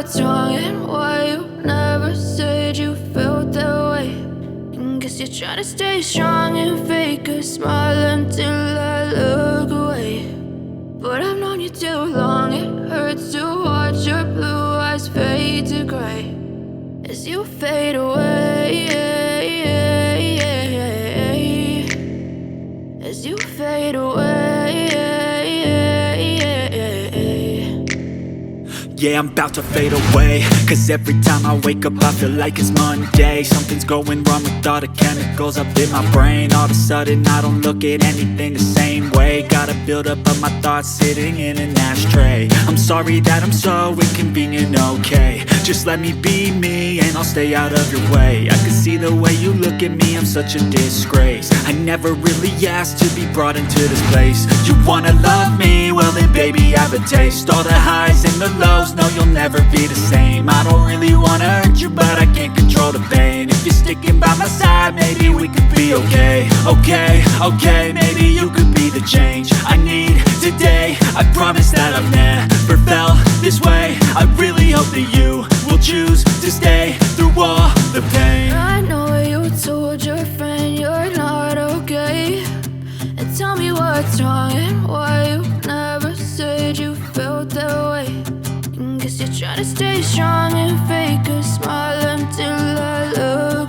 what's wrong and why you never said you felt that way. And guess you're trying to stay strong and fake a smile until I look away. But I've known you too long, it hurts to watch your blue eyes fade to gray as you fade away, as you fade away. Yeah, I'm about to fade away, cause every time I wake up I feel like it's Monday. Something's going wrong with all the chemicals up in my brain. All of a sudden I don't look at anything the same way. Gotta build up of my thoughts sitting in an ashtray. I'm sorry that I'm so inconvenient, okay. Just let me be me and I'll stay out of your way. I can see the way you look at me, I'm such a disgrace. I never really asked to be brought into this place. You wanna love me? Well then baby I have a taste. All the highs and the lows, no you'll never be the same. I don't really wanna hurt you but I can't control the pain. If you're sticking by my side maybe we could be okay. Okay, maybe you could be the change I need today. I promise that I've never felt this way. I really hope that you will choose to stay through all the pain. I know you told your friend you're not okay, and tell me what's wrong and why you never said you felt that way. And guess you're trying to stay strong and fake a smile until I look